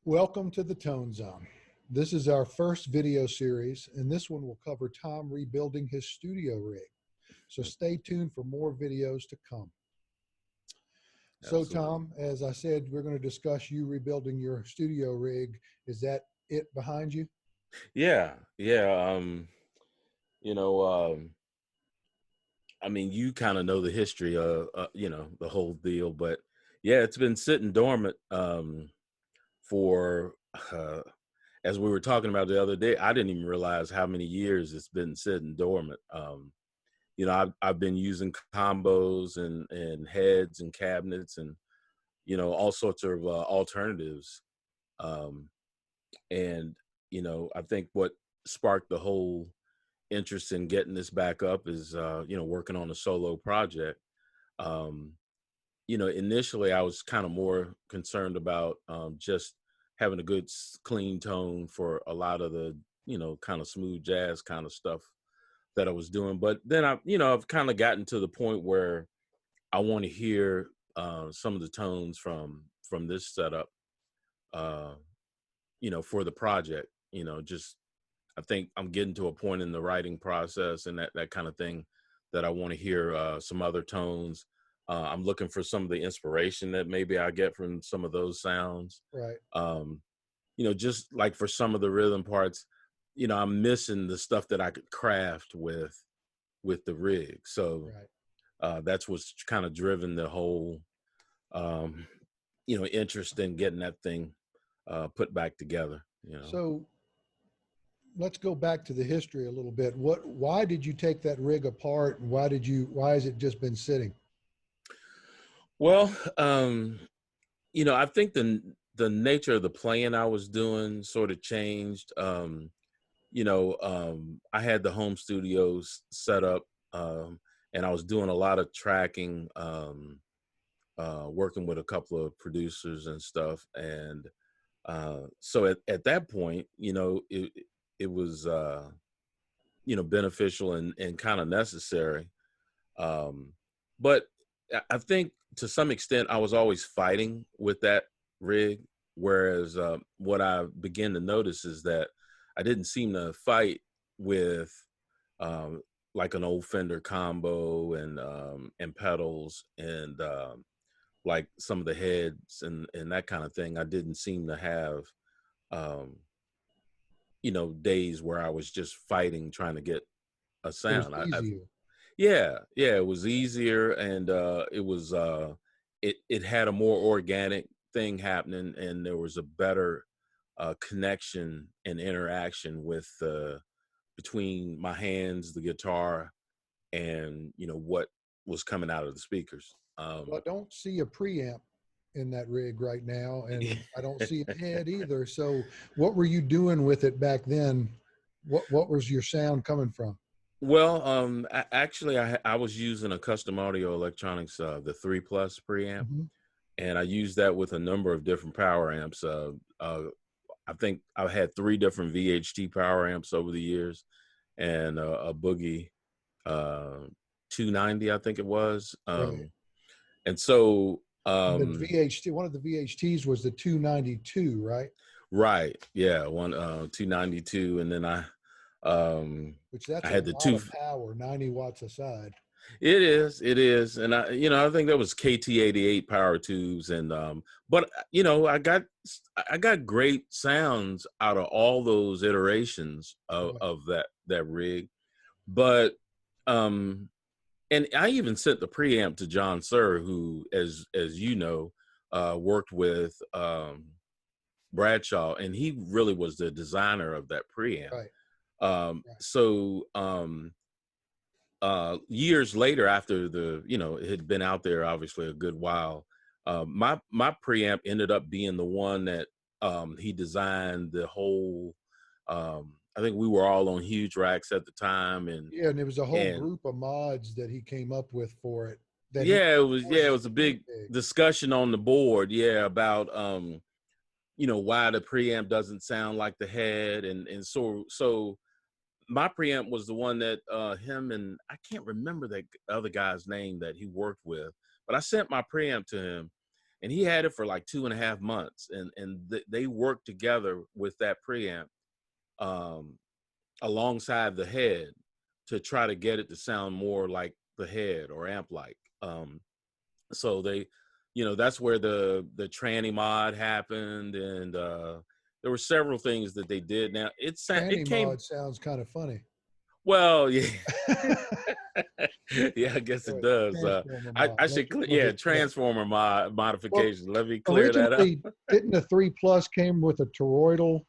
Welcome to the ToneZone. This is our first video series, and this one will cover Tom rebuilding his studio rig. So stay tuned for more videos to come. So Absolutely. Tom, as I said, we're going to discuss you rebuilding your studio rig. Is that it behind you? Yeah. You know, I mean, you kind of know the history of, the whole deal, but yeah, it's been sitting dormant for, uh, as we were talking about the other day, I didn't even realize how many years it's been sitting dormant. I've been using combos and heads and cabinets and, all sorts of alternatives. Um, and, I think what sparked the whole interest in getting this back up is working on a solo project. um Initially I was kind of more concerned about just having a good clean tone for a lot of the kind of smooth jazz kind of stuff that I was doing, but then I've kind of gotten to the point where I want to hear some of the tones from this setup, uh for the project. Just I think I'm getting to a point in the writing process and that kind of thing that I want to hear some other tones. I'm looking for some of the inspiration that maybe I get from some of those sounds. Right. Um, just like for some of the rhythm parts, I'm missing the stuff that I could craft with the rig. So Right. that's what's kind of driven the whole, um, interest in getting that thing put back together. So let's go back to the history a little bit. Why did you take that rig apart, and why has it just been sitting? Well, I think the nature of the playing I was doing sort of changed. I had the home studios set up, and I was doing a lot of tracking, working with a couple of producers and stuff. And so at that point, it was beneficial and kind of necessary. But I think to some extent I was always fighting with that rig. Whereas what I began to notice is that I didn't seem to fight with um, like an old Fender combo and pedals and like some of the heads and that kind of thing. I didn't seem to have um, days where I was just fighting trying to get a It was sound. easier. Yeah, it was easier, and it had a more organic thing happening, and there was a better connection and interaction with between my hands, the guitar, and what was coming out of the speakers. Well, I don't see a preamp in that rig right now, and I don't see a head either. So what were you doing with it back then? What was your sound coming from? Well, actually, I was using a custom audio electronics, the 3 Plus preamp, Mhm. and I used that with a number of different power amps. I think I've had 3 different VHT power amps over the years, and a Boogie uh, 290, I think it was. Right. And so, And the VHT, one of the VHTs was the 292, right? right, yeah, one 292, and then um, Which that's I a had the lot two. of power, 90 watts a side. It is, and I think that was KT88 power tubes, and but I got great sounds out of all those iterations Right. of that rig, but um, and I even sent the preamp to John Sir, who, as you know, worked with Bradshaw, and he really was the designer of that preamp. Right. Right. So years later, after it had been out there obviously a good while, my preamp ended up being the one that he designed the whole. I think we were all on huge racks at the time, and Yeah, and there was a whole and group of mods that he came up with for it that he yeah, it was was a really big big. discussion on the board, yeah, about why the preamp doesn't sound like the head, and so my preamp was the one that him and I can't remember that other guy's name that he worked with, but I sent my preamp to him, and he had it for like 2.5 months, and they worked together with that preamp um, alongside the head to try to get it to sound more like the head or amp like. So they, that's where the tranny mod happened, and there were several things that they did. Now it Tranny came mod sounds kind of funny. well, yeah. Yeah, I guess it Right, does. transformer I mod. should We'll just transformer well, modification. Let me clear that up. originally, didn't the 3 Plus came with a toroidal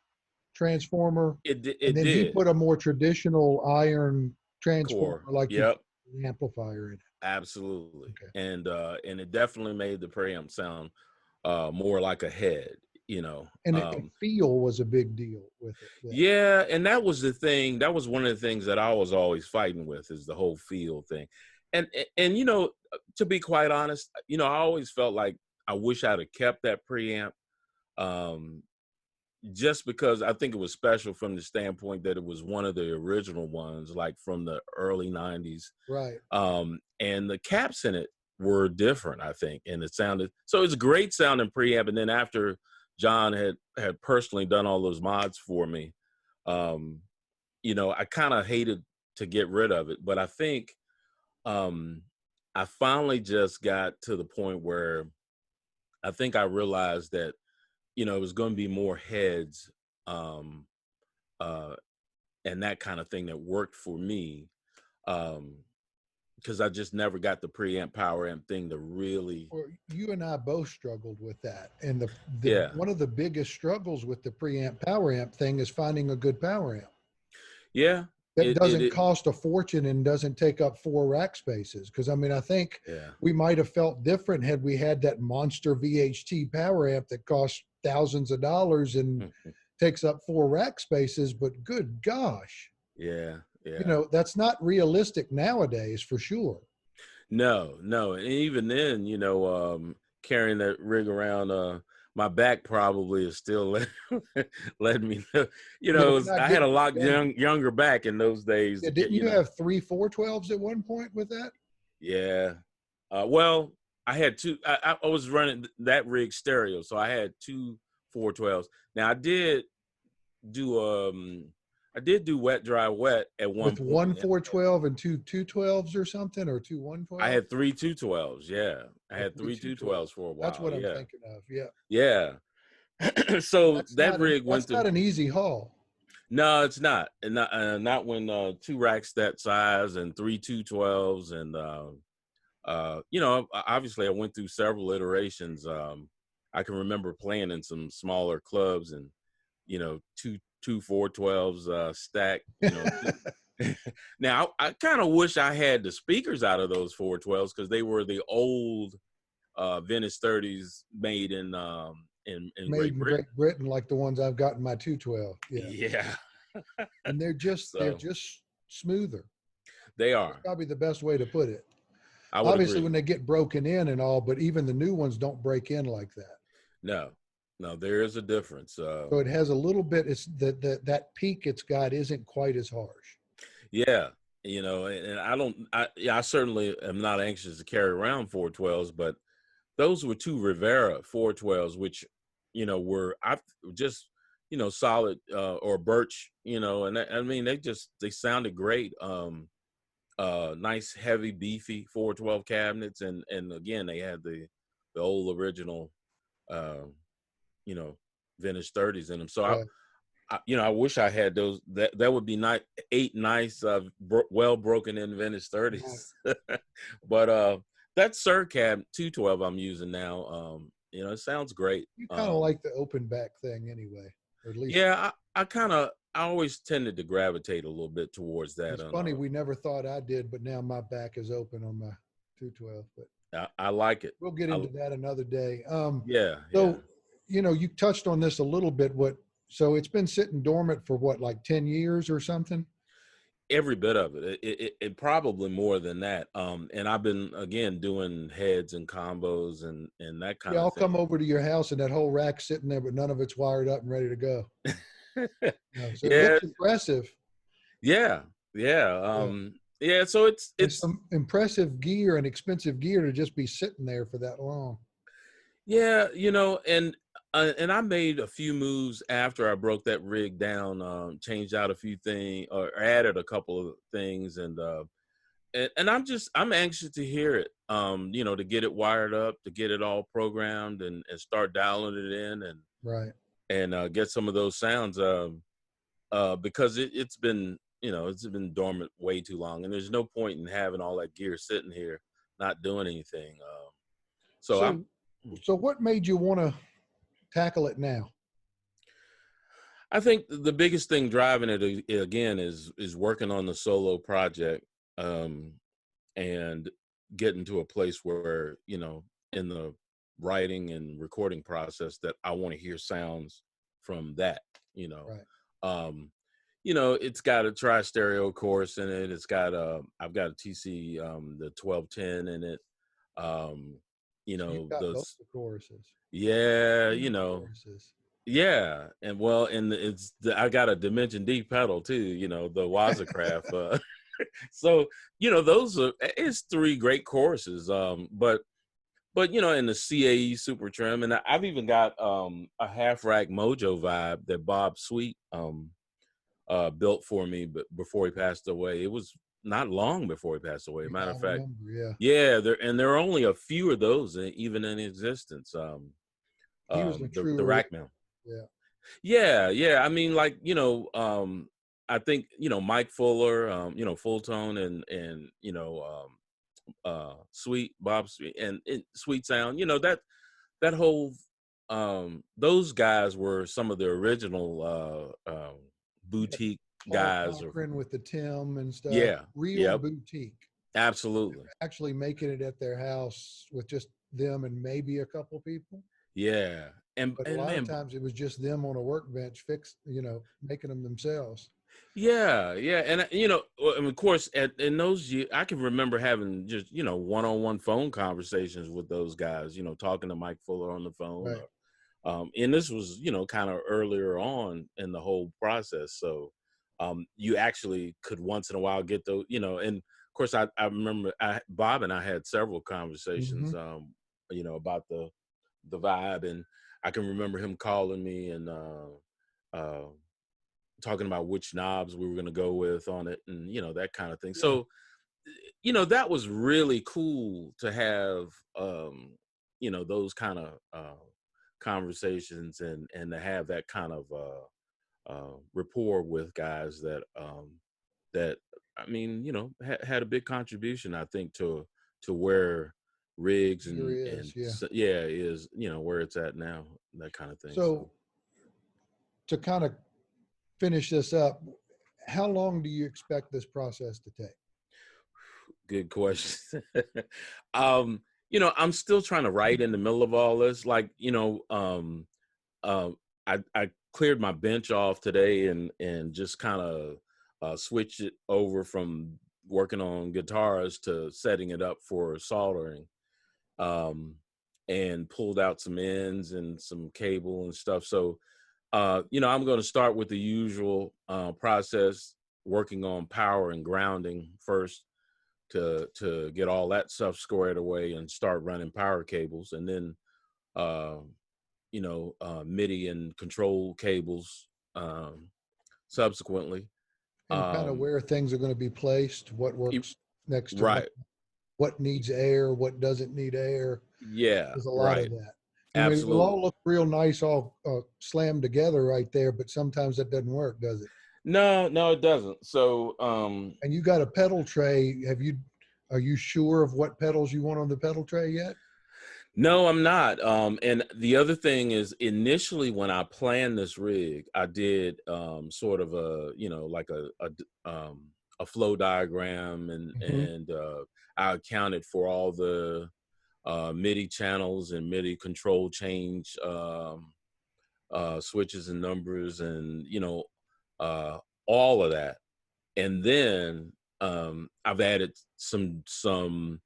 transformer, and It then he did. put a more traditional iron transformer Core. like you put Yep. an amplifier in it. Absolutely. Okay. And it definitely made the preamp sound more like a head, you know. And the feel was a big deal with it then. Yeah, and that was the thing. That was one of the things that I was always fighting with, is the whole feel thing. And to be quite honest, I always felt like I wish I'd have kept that preamp. Um, just because I think it was special from the standpoint that it was one of the original ones, like from the early 90s. Right. And the caps in it were different, I think, and it sounded, so it's a great sounding preamp. And then after John had personally done all those mods for me, um, I kind of hated to get rid of it, but I think um, I finally just got to the point where I think I realized that it was going to be more heads, um, uh, and that kind of thing that worked for me, because I just never got the preamp power amp thing to really. Well, you and I both struggled with that. And Yeah, one of the biggest struggles with the preamp power amp thing is finding a good power amp yeah, that it doesn't it cost a fortune and doesn't take up 4 rack spaces. Because I mean, I think yeah, we might have felt different had we had that monster VHT power amp that costs thousands of dollars and takes up 4 rack spaces. But good gosh, yeah, yeah. that's not realistic nowadays for sure. No, and even then, carrying that rig around my back probably is still letting me know. Yeah, we're not I had a getting lot extended. younger back in those days Yeah, to get, didn't you have 3 412s at one point with that? Yeah. Well, I had two. I was running that rig stereo, so I had two 412s. Now do I did do wet dry wet at one With point. one 412 and two 212s or something, or two I 112s? had three 212s. Yeah, I Or had three three 212s. 212s for a That's while. what I'm Yeah, thinking of. Yeah. yeah. So that rig went That's to. not an easy haul. No, it's not, and not when two racks that size and three 212s, and obviously I went through several iterations. I can remember playing in some smaller clubs, and two 412s stacked. Now I kind of wish I had the speakers out of those 412s, because they were the old vintage 30s made in Made Great in Britain. Great Britain, like the ones I've got in my 212. Yeah. Yeah. And they're So just smoother. they That's are. probably the best way to put it. I would Obviously, agree. when they get broken in and all, but even the new ones don't break in like that. No, there is a difference. So it has a little bit. It's that peak it's got isn't quite as harsh. Yeah, and I certainly am not anxious to carry around 412s, but those were two Rivera 412s, which, were I just, solid, or Birch, and I mean, they sounded great. Nice, heavy, beefy 412 cabinets. And again, they had the old original, uh, you know, vintage 30s in them. So Right. I wish I had those. That would be nice. 8 nice, well broken in vintage Right. 30s. But that Sir Cab 212 I'm using now, it sounds great. You kind of like the open back thing anyway, or at least Yeah, I always tended to gravitate a little bit towards that. it's On funny. We never thought I did, but now my back is open on my 212. But I like it. we'll get I, into that another day. yeah. So, you touched on this a little bit. So it's been sitting dormant for what, like 10 years or something? Every bit of it. It probably more than that. And I've been, again, doing heads and combos and that kind Yeah, of I'll come thing. over to your house and that whole rack's sitting there, but none of it's wired up and ready to go. So it Yeah, looks impressive. yeah, yeah. Yeah. Yeah. So It's it's some impressive gear and expensive gear to just be sitting there for that long. Yeah, and I made a few moves after I broke that rig down, changed out a few things or added a couple of things, and I'm anxious to hear it. To get it wired up, to get it all programmed, and start dialing it in, Right. and get some of those sounds, because it's been dormant way too long, and there's no point in having all that gear sitting here not doing anything. So I'm So, so what made you want to tackle it now? I think the biggest thing driving it again is working on the solo project, um, and getting to a place where in the writing and recording process that I want to hear sounds from that. You know, Right. um, it's got a tri stereo chorus in it. I've got a TC the 1210 in it. Um, So you've got both those the choruses. yeah, Two choruses. yeah, I got a Dimension D pedal too, the Wazacraft. So it's three great choruses. But in the CAE Super Trim, and I've even got a half rack Mojo Vibe that Bob Sweet built for me, but before he passed away. It was not long before he passed away. Yeah, Matter I of fact, remember. Yeah. yeah, there are only a few of those even in existence. He was a The true Rack Man. yeah. Yeah, yeah. I mean, like, I think, Mike Fuller, Full Tone and Sweet Bob Sweet and Sweet Sound, that whole those guys were some of the original Yeah. boutique Paul guys or Cochran with the Tim and stuff. yeah, Real yep, boutique. absolutely. Actually making it at their house with just them and maybe a couple people. Yeah. And But a and lot of man, times it was just them on a workbench making them themselves. yeah, yeah, and and of course, in those years, I can remember having just one-on-one phone conversations with those guys. Talking to Mike Fuller on the phone, Right. and this was kind of earlier on in the whole process. So, you actually could once in a while get those, and of course, I remember Bob and I had several Hmm. conversations, about the vibe, and I can remember him calling me and. Uh, Talking about which knobs we were going to go with on it and that kind of thing. Yeah. So that was really cool to have those kind of conversations and to have that kind of rapport with guys that I mean had a big contribution, I think, to where rigs Here is, yeah. yeah is where it's at now, that kind of thing. So So to kind of finish this up, how long do you expect this process to take? good question. I'm still trying to write in the middle of all this. Like, um, I cleared my bench off today and just kind of switched it over from working on guitars to setting it up for soldering. Um, and pulled out some ends and some cable and stuff. So, I'm going to start with the usual process, working on power and grounding first to get all that stuff squared away and start running power cables, and then uh, MIDI and control cables subsequently. And kind of Um, where things are going to be placed, what y- works next to right. what needs air, what doesn't need air. Yeah. There's a lot of Right. that. I mean, it'll Absolutely. all look real nice, all slammed together right there, but sometimes that doesn't work, does it? No, no, it doesn't. So, And you got a pedal tray. Are you sure of what pedals you want on the pedal tray yet? no, I'm not. And the other thing is, initially when I planned this rig, I did sort of like a flow diagram, Hmm. and I accounted for all the MIDI channels and MIDI control change switches and numbers, and uh, all of that. And then I've added some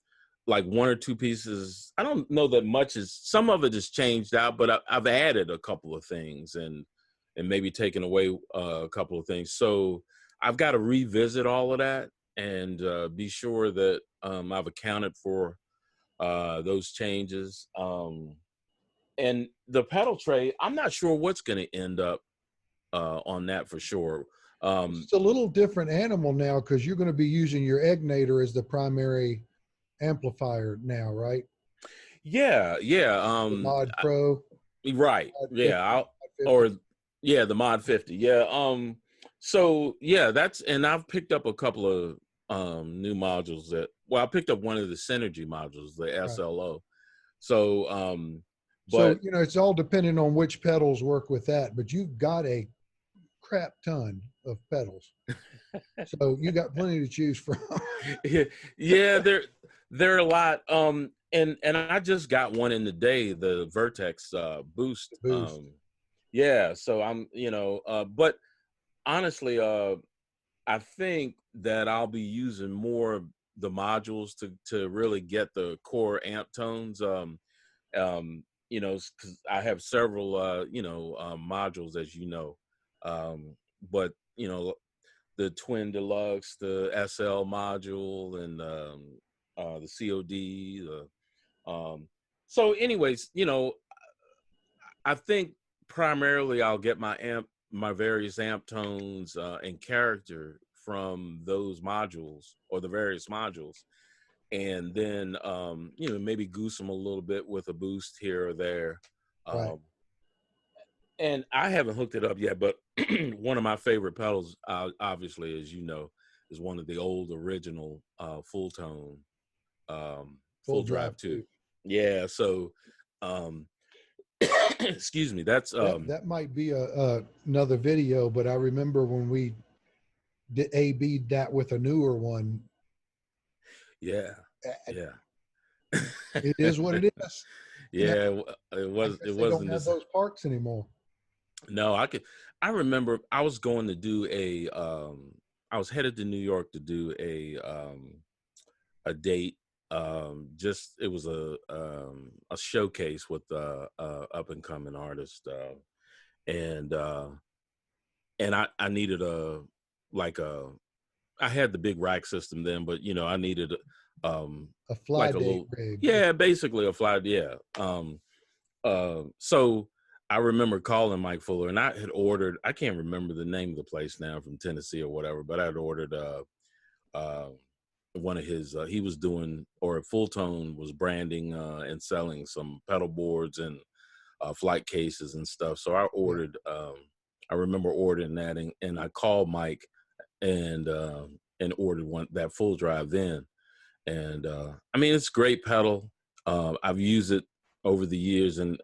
like one or two pieces. I don't know that much is, some of it is changed out, but I've added a couple of things and maybe taken away a couple of things. So I've got to revisit all of that and be sure that I've accounted for those changes. and the pedal tray, I'm not sure what's going to end up on that for sure. It's a little different animal now because you're going to be using your egnator as the primary amplifier now, right? Yeah, yeah. The Mod Pro, Right. Mod 50, Yeah. Mod 50. Or yeah, the Mod 50. Yeah. So yeah, and I've picked up a couple of new modules I picked up one of the Synergy modules, the Right. SLO. So So, but it's all depending on which pedals work with that, but you've got a crap ton of pedals. So you got plenty to choose from. yeah, they're a lot. And I just got one in the day, the Vertex Boost. Boost. Yeah, so but honestly, I think that I'll be using more of the modules to really get the core amp tones. Because I have several modules, as you know. But the Twin Deluxe, the SL module, and the COD. So, anyways, I think primarily I'll get my various amp tones and character from those modules or the various modules, and then maybe goose them a little bit with a boost here or there. Right. And I haven't hooked it up yet, but one of my favorite pedals, obviously, as you know, is one of the old original full tone full drive 2. Yeah, so excuse me, that's That might be another video, but I remember when we did A/B that with a newer one. Yeah. It is what it is. Yeah, Now, it they don't wasn't have this. those parks anymore. No, I remember I was going to do I was headed to New York to do a date. Just it was a showcase with up and coming artist, and I needed I had the big rack system then, but I needed A fly like a date little, rig. yeah, basically a fly, yeah. So I remember calling Mike Fuller, and I had ordered, I can't remember the name of the place now, from Tennessee or whatever, but I had ordered one of his he was doing, or Full Tone was branding and selling some pedal boards and flight cases and stuff. So I ordered I remember ordering that, and I called Mike and ordered that full drive then. And I mean, it's a great pedal. I've used it over the years, and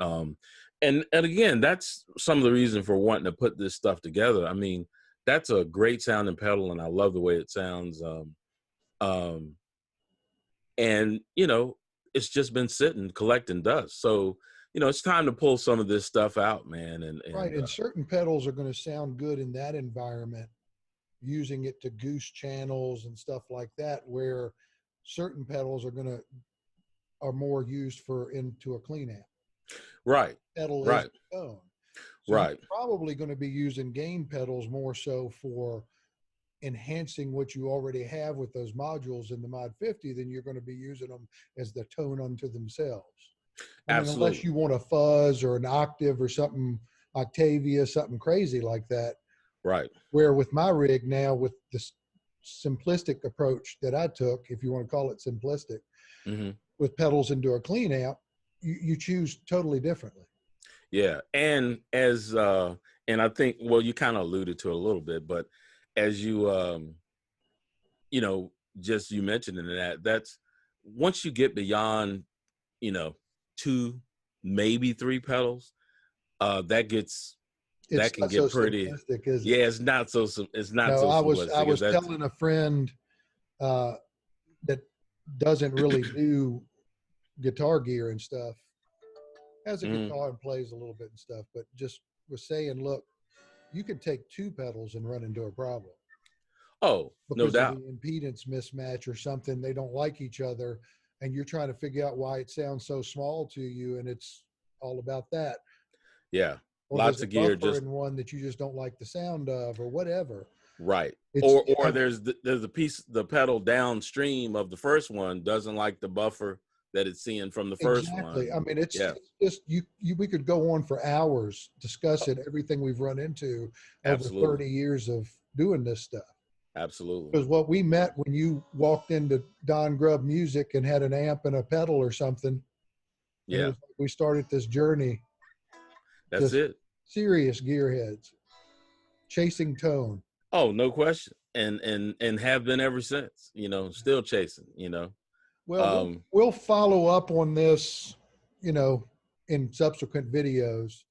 again, that's some of the reason for wanting to put this stuff together. I mean, that's a great sounding pedal, and I love the way it sounds. And it's just been sitting collecting dust. So it's time to pull some of this stuff out, man. Right, and certain pedals are going to sound good in that environment, using it to goose channels and stuff like that, where certain pedals are more used into a clean amp. Right. Pedal Right. is the tone. So Right. you're probably going to be using gain pedals more so for enhancing what you already have with those modules in the Mod 50 than you're going to be using them as the tone unto themselves. I mean, unless you want a fuzz or an octave or something, Octavia, something crazy like that. Right. Where with my rig now, with this simplistic approach that I took, if you want to call it simplistic, with pedals into a clean amp, you choose totally differently. Yeah. And and I think, well, you kind of alluded to it a little bit, but as you just you mentioned in that's once you get beyond 2, maybe 3 pedals, that can get pretty, yeah, it's not so simplistic. I was telling a friend that doesn't really do guitar gear and stuff, has a guitar and plays a little bit and stuff, but just was saying, look, you could take 2 pedals and run into a problem. Oh, no doubt. Of the impedance mismatch or something, they don't like each other, and you're trying to figure out why it sounds so small to you, and it's all about that. Yeah, or lots of gear, just in one that you just don't like the sound of, or whatever. Right. Or there's the piece, the pedal downstream of the first one doesn't like the buffer that it's seeing from the first Exactly. one. I mean, it's Yeah, just we could go on for hours discussing everything we've run into over absolutely, 30 years of doing this stuff. absolutely. Because what we met when you walked into Don Grubb Music and had an amp and a pedal or something, and it Yeah, was like we started this journey, that's just it. serious gearheads, chasing tone. Oh, no question. And have been ever since. Still chasing. Well, Um, we'll follow up on this, you know, in subsequent videos.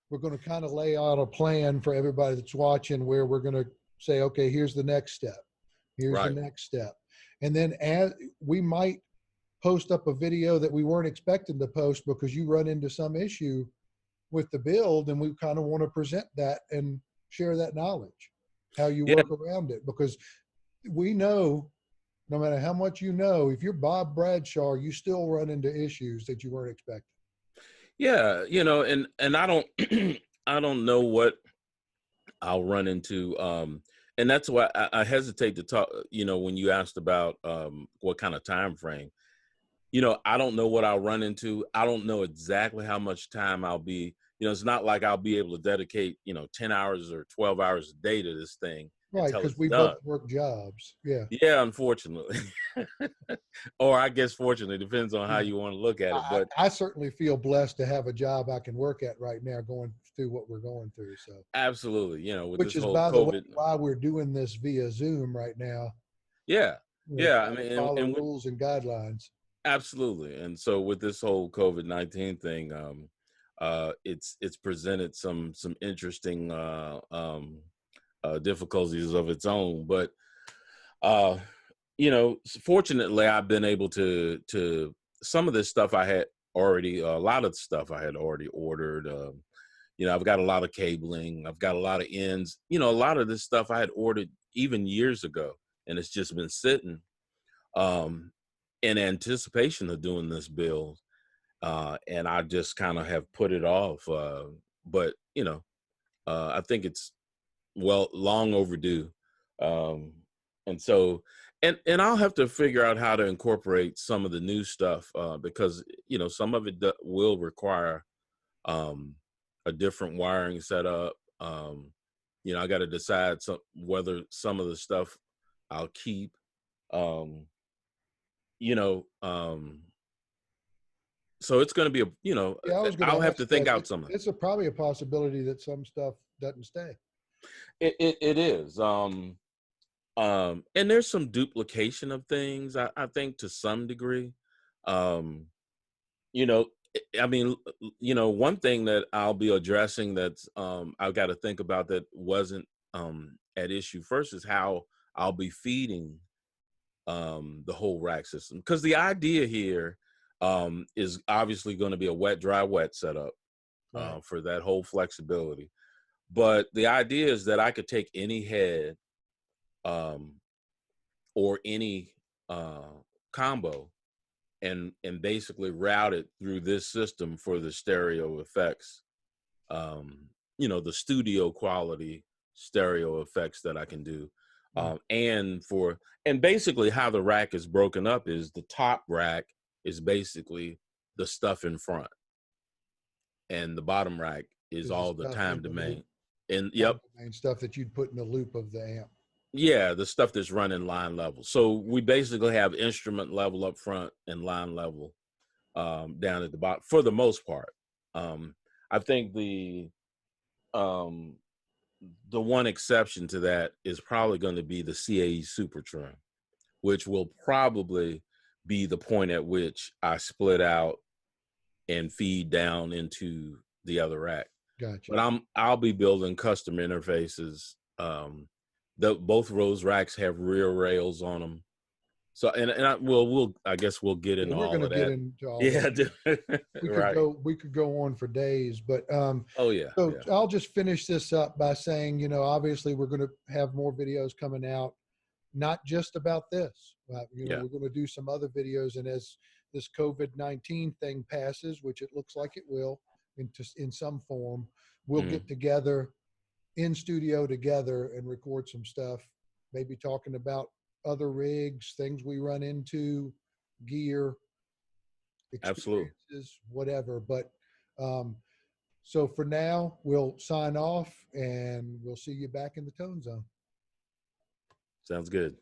We're going to kind of lay out a plan for everybody that's watching where we're going to say, okay, here's the next step. Here's the right. next step. And then as we might post up a video that we weren't expecting to post because you run into some issue with the build, and we kind of want to present that and share that knowledge, how you Yeah, work around it. Because we know no matter how much you know, if you're Bob Bradshaw, you still run into issues that you weren't expecting. yeah. And I don't I don't know what I'll run into. And that's why I hesitate to talk, when you asked about what kind of time frame. I don't know what I'll run into. I don't know exactly how much time I'll be. It's not like I'll be able to dedicate, 10 hours or 12 hours a day to this thing Right, until because it's we both done. work jobs. Yeah. Yeah, unfortunately. Or I guess fortunately, depends on how Yeah. you want to look at it. I, But I certainly feel blessed to have a job I can work at right now going through what we're going through. So, absolutely, with which this is, whole by the way, COVID. why we're doing this via Zoom right now, Yeah. Yeah. I trying to mean, follow and with, rules and guidelines. absolutely. And so with this whole COVID-19 thing, it's presented some interesting difficulties of its own. But uh, fortunately, I've been able to some of this stuff I had already a lot of stuff I had already ordered. I've got a lot of cabling, I've got a lot of ends. A lot of this stuff I had ordered even years ago, and it's just been sitting um, in anticipation of doing this build. And I just kind of have put it off. But I think it's long overdue. Um, and so, and I'll have to figure out how to incorporate some of the new stuff because some of it will require um, a different wiring setup. I got to decide whether some of the stuff I'll keep. Um, you know, um, so it's going to be Yeah, I was going I'll to have ask to think that. out some of It's probably a possibility that some stuff doesn't stay. it. It is. And there's some duplication of things. I think to some degree. Um, you know, I mean, one thing that I'll be addressing that's I've got to think about that wasn't at issue first is how I'll be feeding the whole rack system, because the idea here is obviously going to be a wet, dry, wet setup Right. for that whole flexibility. But the idea is that I could take any head um, or any combo and basically route it through this system for the stereo effects, the studio quality stereo effects that I can do. Right. And basically how the rack is broken up is the top rack is basically the stuff in front, and the bottom rack is Is the all the stuff in time the loop, domain. And time yep, domain stuff that you'd put in the loop of the amp. yeah, the stuff that's running line level. So we basically have instrument level up front and line level down at the bottom for the most part. I think um, the one exception to that is probably going to be the CAE Super Trim, which will probably be the point at which I split out and feed down into the other rack. Gotcha. But I'll be building custom interfaces. Both of those racks have rear rails on them. So I guess we'll get Yeah, into we're going all to of get that. into all Yeah, that. right. We could go on for days, but Oh yeah, so yeah, I'll just finish this up by saying, obviously we're going to have more videos coming out, not just about this. yeah. We're going to do some other videos, and as this COVID-19 thing passes, which it looks like it will, in some form, we'll Mm. get together in studio together and record some stuff, maybe talking about other rigs, things we run into, gear, Absolutely. experiences, whatever. But so for now, we'll sign off and we'll see you back in the Tone Zone. Sounds good.